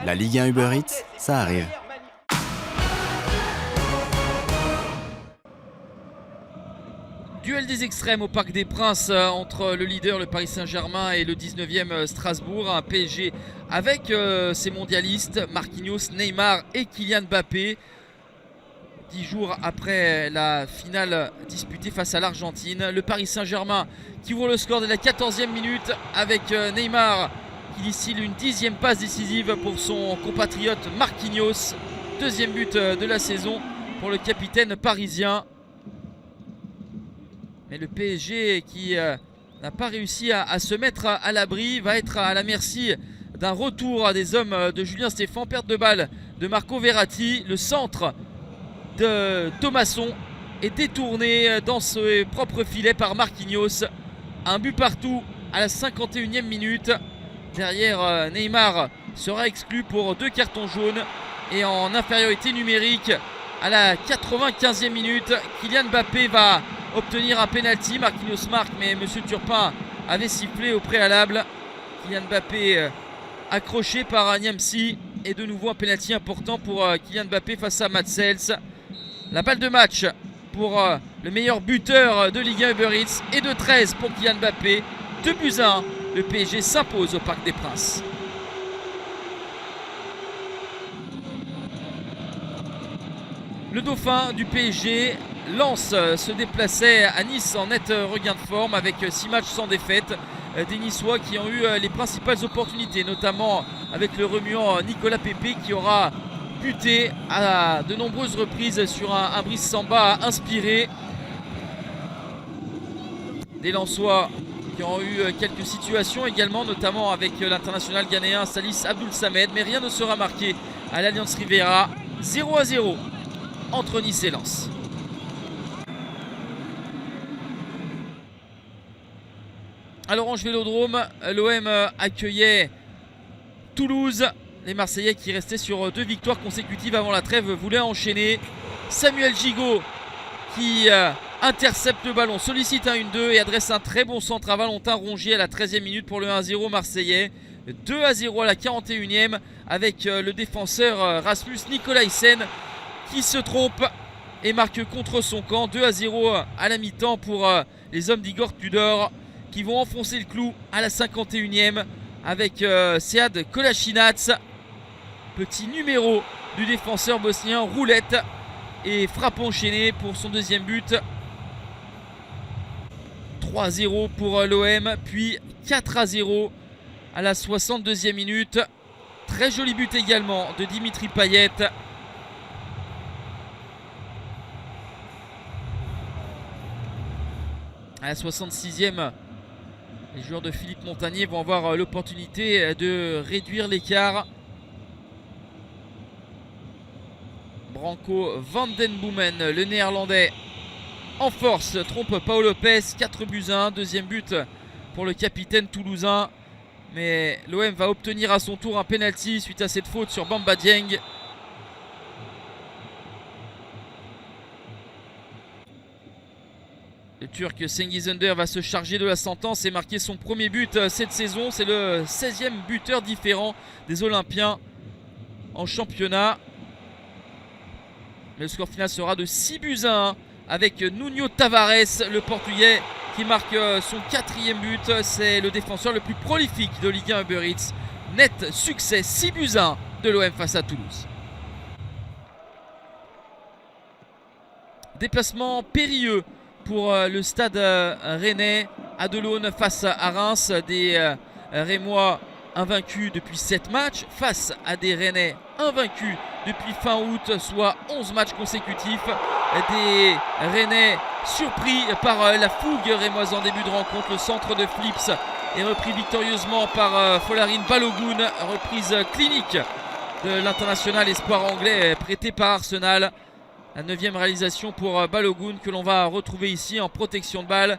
La Ligue 1 Uber Eats, ça arrive. Duel des extrêmes au Parc des Princes entre le leader, le Paris Saint-Germain, et le 19e Strasbourg. Un PSG avec ses mondialistes, Marquinhos, Neymar et Kylian Mbappé. 10 jours après la finale disputée face à l'Argentine. Le Paris Saint-Germain qui ouvre le score dès la 14e minute avec Neymar qui distille une 10e passe décisive pour son compatriote Marquinhos. Deuxième but de la saison pour le capitaine parisien. Mais le PSG qui n'a pas réussi à se mettre à l'abri va être à la merci d'un retour des hommes de Julien Stéphan. Perte de balle de Marco Verratti. Le centre de Thomasson est détourné dans ses propres filets par Marquinhos. Un but partout à la 51e minute. Derrière, Neymar sera exclu pour 2 cartons jaunes. Et en infériorité numérique à la 95e minute, Kylian Mbappé va obtenir un penalty. Marquinhos marque, mais M. Turpin avait sifflé au préalable. Kylian Mbappé accroché par Niamsi. Et de nouveau un penalty important pour Kylian Mbappé face à Matsels. La balle de match pour le meilleur buteur de Ligue 1 Uber Eats et de 13 pour Kylian Mbappé. 2-1. Le PSG s'impose au Parc des Princes. Le dauphin du PSG, Lens, se déplaçait à Nice en net regain de forme avec 6 matchs sans défaite. Des Niçois qui ont eu les principales opportunités, notamment avec le remuant Nicolas Pepe qui aura buté à de nombreuses reprises sur un Brice Samba inspiré. Des Lensois qui ont eu quelques situations également, notamment avec l'international ghanéen Salis Abdoul Samed, mais rien ne sera marqué à l'Alliance Riviera. 0-0 entre Nice et Lens. À l'Orange Vélodrome, l'OM accueillait Toulouse. Les Marseillais qui restaient sur 2 victoires consécutives avant la trêve voulaient enchaîner. Samuel Gigot qui intercepte le ballon, sollicite un 1-2 et adresse un très bon centre à Valentin Rongier à la 13e minute pour le 1-0 marseillais. 2-0 à la 41e avec le défenseur Rasmus Nicolaisen qui se trompe et marque contre son camp. 2-0 à la mi-temps pour les hommes d'Igor Tudor qui vont enfoncer le clou à la 51e avec Sead Kolasinac. Petit numéro du défenseur bosnien, roulette et frappe enchaînée pour son deuxième but. 3-0 pour l'OM, puis 4-0 à la 62e minute. Très joli but également de Dimitri Payet. À la 66e, les joueurs de Philippe Montagnier vont avoir l'opportunité de réduire l'écart. Branco van den Boomen, le néerlandais, en force, trompe Pau Lopez. 4-1, deuxième but pour le capitaine toulousain. Mais l'OM va obtenir à son tour un penalty suite à cette faute sur Bamba Dieng. Le Turc Cengiz Ünder va se charger de la sentence et marquer son premier but cette saison. C'est le 16e buteur différent des Olympiens en championnat. Le score final sera de 6-1 avec Nuno Tavares, le Portugais, qui marque son 4e but. C'est le défenseur le plus prolifique de Ligue 1 Uber Eats. Net succès, 6-1 de l'OM face à Toulouse. Déplacement périlleux pour le stade rennais à Delaune face à Reims. Des Rémois invaincus depuis 7 matchs face à des Rennais invaincus depuis fin août, soit 11 matchs consécutifs. Des Rennais surpris par la fougue rémoise en début de rencontre. Le centre de Flips est repris victorieusement par Folarin Balogun. Reprise clinique de l'international espoir anglais prêté par Arsenal. La 9e réalisation pour Balogun que l'on va retrouver ici en protection de balle.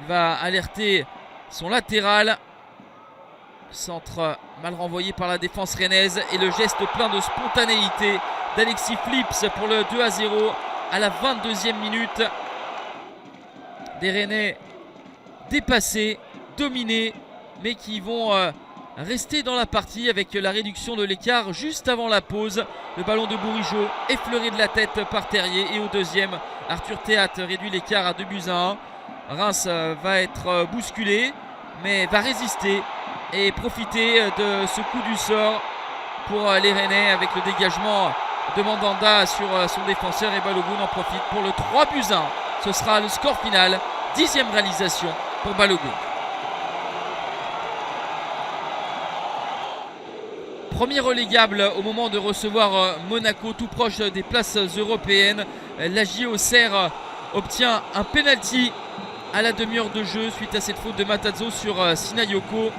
Il va alerter son latéral. Centre mal renvoyé par la défense rennaise et le geste plein de spontanéité d'Alexis Flips pour le 2-0 à la 22e minute. Des Rennais dépassés, dominés, mais qui vont rester dans la partie avec la réduction de l'écart juste avant la pause. Le ballon de Bourigeaud effleuré de la tête par Terrier et au deuxième, Arthur Théat réduit l'écart à 2-1. Reims va être bousculé mais va résister et profiter de ce coup du sort pour les Rennais avec le dégagement de Mandanda sur son défenseur et Balogun en profite pour le 3-1. Ce sera le score final, 10e réalisation pour Balogun. Premier relégable au moment de recevoir Monaco, tout proche des places européennes. L'AJ Auxerre obtient un penalty à la demi-heure de jeu suite à cette faute de Matazo sur Sinayoko.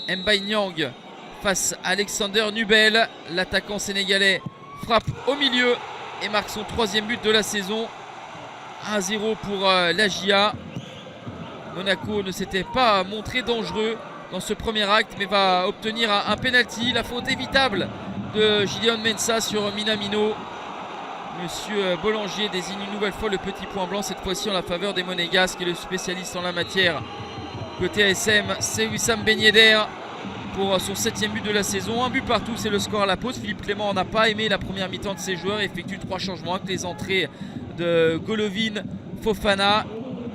Mbaye Niang face à Alexander Nubel. L'attaquant sénégalais frappe au milieu et marque son 3e but de la saison. 1-0 pour l'AJA. Monaco ne s'était pas montré dangereux dans ce premier acte mais va obtenir un penalty. La faute évitable de Gideon Mensah sur Minamino. Monsieur Boulanger désigne une nouvelle fois le petit point blanc, cette fois-ci en la faveur des Monégasques, et le spécialiste en la matière côté ASM, c'est Wissam Ben Yedder pour son 7e but de la saison. Un but partout, c'est le score à la pause. Philippe Clément n'a pas aimé la première mi-temps de ses joueurs, effectue 3 changements avec les entrées de Golovin, Fofana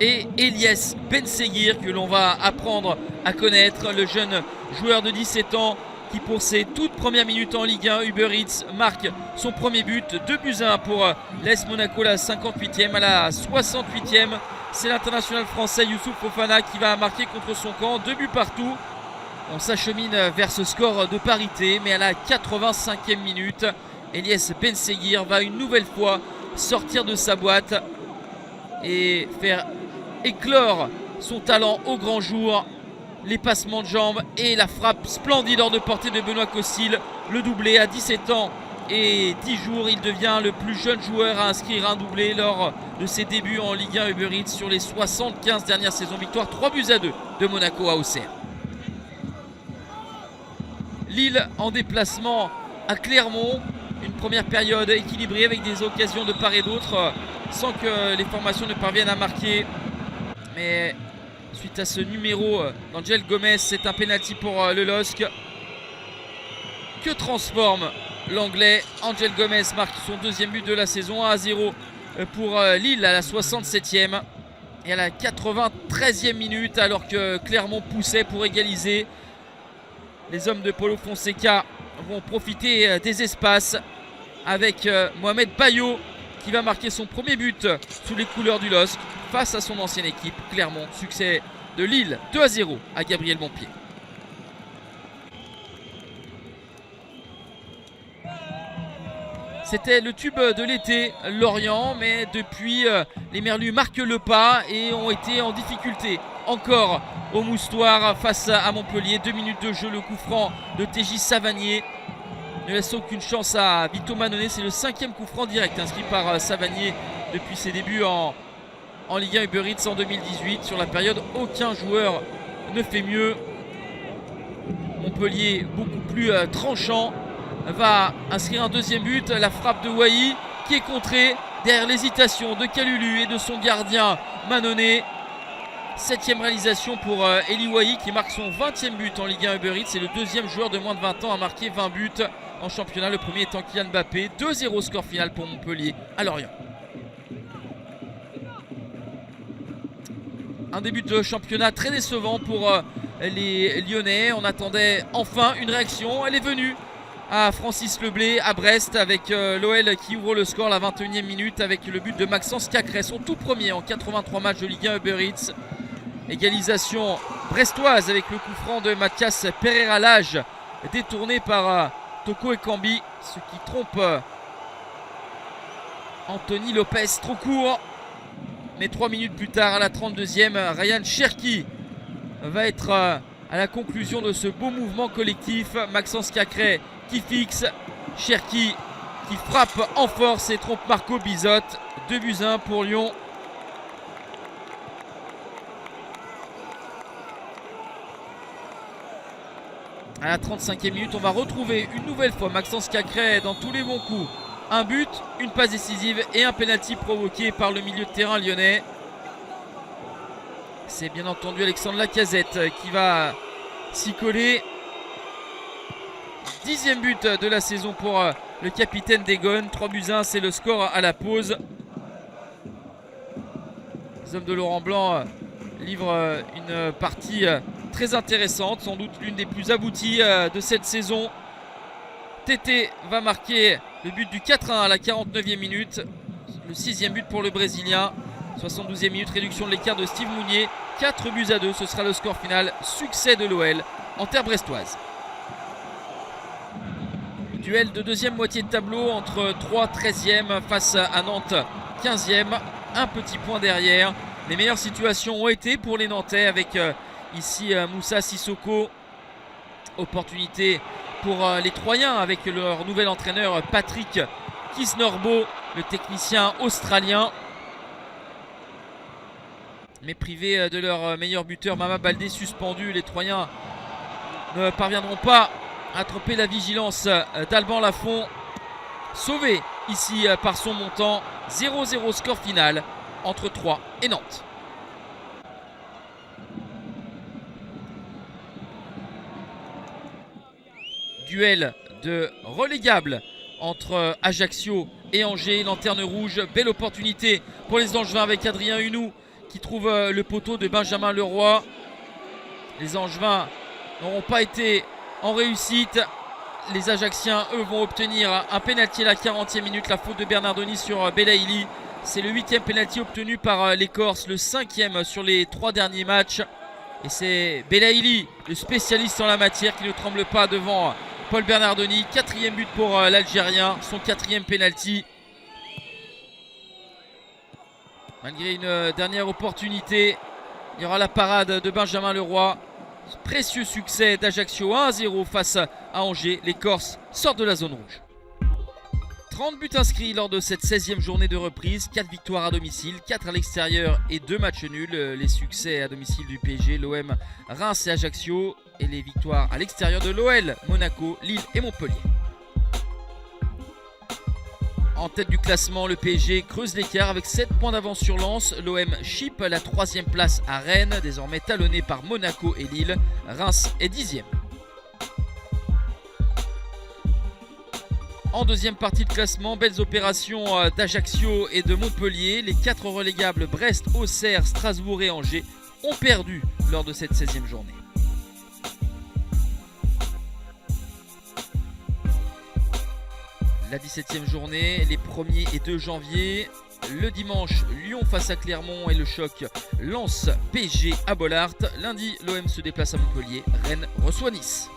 et Elias Benseguir, que l'on va apprendre à connaître, le jeune joueur de 17 ans qui pour ses toutes premières minutes en Ligue 1 Uber Eats marque son premier but. 2-1 pour l'AS Monaco, la 58e. À la 68e, c'est l'international français Youssouf Fofana qui va marquer contre son camp. 2 buts partout. On s'achemine vers ce score de parité, mais à la 85e minute, Elias Benseguir va une nouvelle fois sortir de sa boîte et faire éclore son talent au grand jour. Les passements de jambes et la frappe splendide hors de portée de Benoît Costil. Le doublé à 17 ans et 10 jours. Il devient le plus jeune joueur à inscrire un doublé lors de ses débuts en Ligue 1 Uber Eats sur les 75 dernières saisons. Victoire 3-2 de Monaco à Auxerre. Lille en déplacement à Clermont. Une première période équilibrée avec des occasions de part et d'autre sans que les formations ne parviennent à marquer. Mais suite à ce numéro d'Angel Gomez, c'est un penalty pour le LOSC que transforme l'anglais. Angel Gomez marque son 2e but de la saison. 1-0 pour Lille à la 67e et à la 93e minute, alors que Clermont poussait pour égaliser. Les hommes de Paulo Fonseca vont profiter des espaces avec Mohamed Bayo qui va marquer son premier but sous les couleurs du LOSC face à son ancienne équipe Clermont. Succès de Lille 2-0 à Gabriel Montpied. C'était le tube de l'été, Lorient, mais depuis les Merlus marquent le pas et ont été en difficulté encore au Moustoir face à Montpellier. 2 minutes de jeu, le coup franc de TJ Savanier ne laisse aucune chance à Vito Mannone. C'est le 5e coup franc direct inscrit par Savanier depuis ses débuts en Ligue 1 Uber Eats en 2018. Sur la période, aucun joueur ne fait mieux. Montpellier, beaucoup plus tranchant, va inscrire un 2e but. La frappe de Wai qui est contrée derrière l'hésitation de Kalulu et de son gardien Mannone. 7e réalisation pour Eli Wai qui marque son 20e but en Ligue 1 Uber Eats. C'est le 2e joueur de moins de 20 ans à marquer 20 buts en championnat. Le premier étant Kylian Mbappé. 2-0 score final pour Montpellier à Lorient. Un début de championnat très décevant pour les Lyonnais. On attendait enfin une réaction. Elle est venue à Francis Leblé à Brest avec l'OL qui ouvre le score à la 21e minute avec le but de Maxence Cacré, son tout premier en 83 matchs de Ligue 1 Uber Eats. Égalisation brestoise avec le coup franc de Mathias Pereira-Lage détourné par Toko Ekambi, ce qui trompe Anthony Lopez, trop court. Mais 3 minutes plus tard, à la 32e, Ryan Cherki va être à la conclusion de ce beau mouvement collectif. Maxence Cacré qui fixe, Cherki qui frappe en force et trompe Marco Bizotte. 2-1 pour Lyon. À la 35e minute, on va retrouver une nouvelle fois Maxence Cacré dans tous les bons coups. Un but, une passe décisive et un penalty provoqué par le milieu de terrain lyonnais. C'est bien entendu Alexandre Lacazette qui va s'y coller. 10e but de la saison pour le capitaine d'Egon. 3-1, c'est le score à la pause. Les hommes de Laurent Blanc livrent une partie très intéressante, sans doute l'une des plus abouties de cette saison. Tété va marquer le but du 4-1 à la 49e minute. Le 6e but pour le Brésilien. 72e minute, réduction de l'écart de Steve Mounier. 4-2, ce sera le score final. Succès de l'OL en terre brestoise. Duel de deuxième moitié de tableau entre 3 13e face à Nantes 15e. Un petit point derrière. Les meilleures situations ont été pour les Nantais avec ici Moussa Sissoko. Opportunité pour les Troyens avec leur nouvel entraîneur Patrick Kisnorbo, le technicien australien. Mais privés de leur meilleur buteur, Mama Baldé suspendu. Les Troyens ne parviendront pas à tromper la vigilance d'Alban Lafont. Sauvé ici par son montant. 0-0 score final entre Troyes et Nantes. Duel de relégable entre Ajaccio et Angers. Lanterne rouge, belle opportunité pour les Angevins avec Adrien Hunou qui trouve le poteau de Benjamin Leroy. Les Angevins n'auront pas été en réussite. Les Ajacciens, eux, vont obtenir un pénalty à la 40e minute. La faute de Bernardoni sur Belaïli. C'est le 8e pénalty obtenu par les Corses, le 5e sur les 3 derniers matchs. Et c'est Belaïli, le spécialiste en la matière, qui ne tremble pas devant Paul Bernardoni. 4e but pour l'Algérien, son 4e pénalty. Malgré une dernière opportunité, il y aura la parade de Benjamin Leroy. Précieux succès d'Ajaccio 1-0 face à Angers. Les Corses sortent de la zone rouge. 30 buts inscrits lors de cette 16e journée de reprise. 4 victoires à domicile, 4 à l'extérieur et 2 matchs nuls. Les succès à domicile du PSG, l'OM, Reims et Ajaccio. Et les victoires à l'extérieur de l'OL, Monaco, Lille et Montpellier. En tête du classement, le PSG creuse l'écart avec 7 points d'avance sur Lens. L'OM chip la 3e place à Rennes, désormais talonné par Monaco et Lille. Reims est 10e. En deuxième partie de classement, belles opérations d'Ajaccio et de Montpellier. Les 4 relégables Brest, Auxerre, Strasbourg et Angers ont perdu lors de cette 16e journée. La 17e journée, les 1er et 2 janvier. Le dimanche, Lyon face à Clermont et le choc Lens PSG à Bollaert. Lundi, l'OM se déplace à Montpellier. Rennes reçoit Nice.